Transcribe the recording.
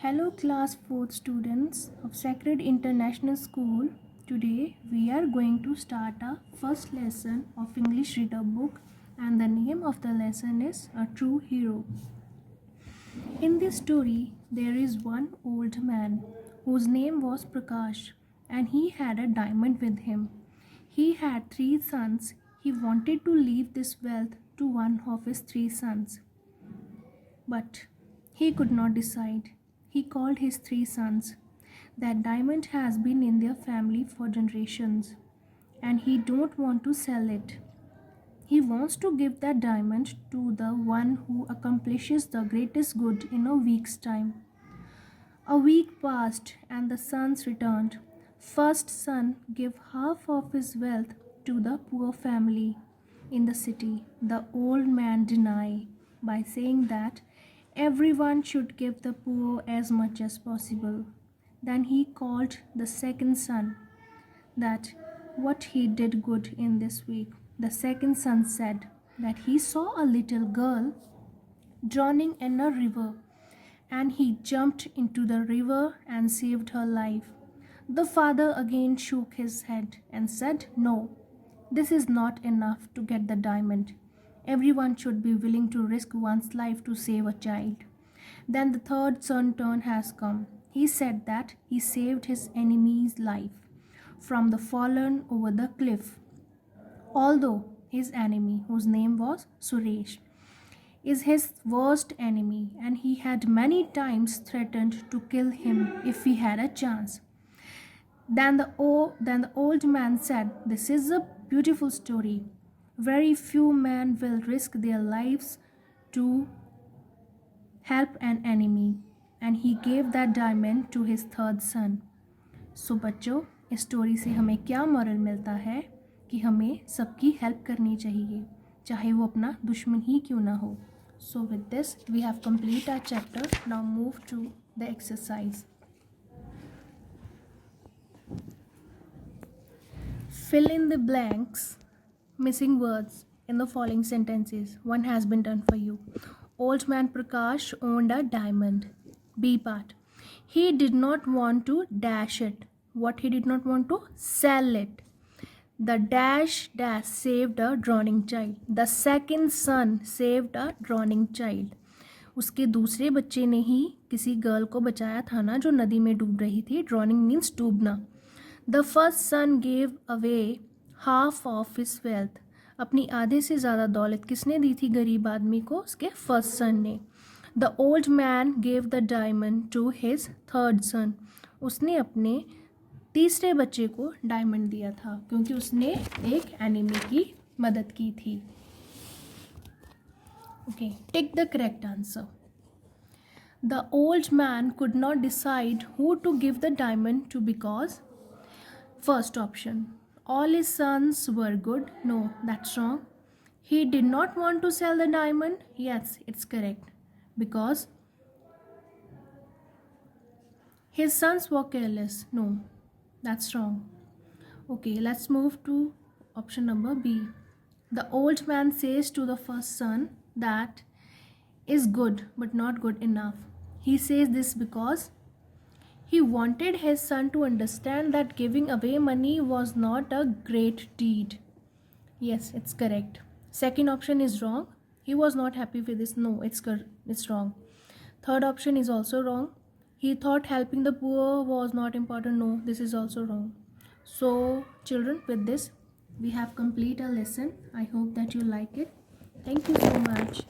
Hello class 4th students of Sacred International School. Today we are going to start our first lesson of English reader book, and the name of the lesson is A True Hero. In this story there is one old man whose name was Prakash, and he had a diamond with him. He had 3 sons. He wanted to leave this wealth to one of his 3 sons, but he could not decide. He called his 3 sons. That diamond has been in their family for generations, and he don't want to sell it. He wants to give that diamond to the one who accomplishes the greatest good in a week's time. A week passed and the sons returned. First son gave half of his wealth to the poor family in the city. The old man denied by saying that everyone should give the poor as much as possible. Then he called the second son that what he did good in this week. The second son said that he saw a little girl drowning in a river, and he jumped into the river and saved her life. The father again shook his head and said, "No, this is not enough to get the diamond. Everyone should be willing to risk one's life to save a child." Then the third son turn has come. He said that he saved his enemy's life from the fallen over the cliff. Although his enemy, whose name was Suresh, is his worst enemy, and he had many times threatened to kill him if he had a chance. Then the old man said, "This is a beautiful story. Very few men will risk their lives to help an enemy." And he gave that diamond to his third son. So बच्चों, इस story से हमें क्या moral मिलता है कि हमें सबकी हेल्प करनी चाहिए, चाहे वो अपना दुश्मन ही क्यों ना हो. So with this we have completed our chapter. Now move to the exercise. Fill in the blanks, missing words in the following sentences. One has been done for you. Old man Prakash owned a diamond. B part. He did not want to dash it. What he did not want to sell it. The dash saved a drowning child. The second son saved a drowning child. उसके दूसरे बच्चे ने ही किसी girl को बचाया था ना, जो नदी में डूब रही थी. ड्रॉनिंग मीन्स डूबना. The first son gave away half of his wealth. अपनी आधे से ज़्यादा दौलत किसने दी थी गरीब आदमी को? उसके फर्स्ट सन ने. The old man gave the diamond to his third son. उसने अपने तीसरे बच्चे को डायमंड दिया था क्योंकि उसने एक एनिमी की मदद की थी. Okay, tick the correct answer. The old man could not decide who to give the diamond to because first option, all his sons were good. No, that's wrong. He did not want to sell the diamond. Yes, it's correct, because his sons were careless. No, that's wrong. Okay, let's move to option number B. The old man says to the first son that is good but not good enough. He says this because he wanted his son to understand that giving away money was not a great deed. Yes, it's correct. Second option is wrong. He was not happy with this. No, it's wrong. Third option is also wrong. He thought helping the poor was not important. No, this is also wrong. So children, with this we have completed our lesson. I hope that you like it. Thank you so much.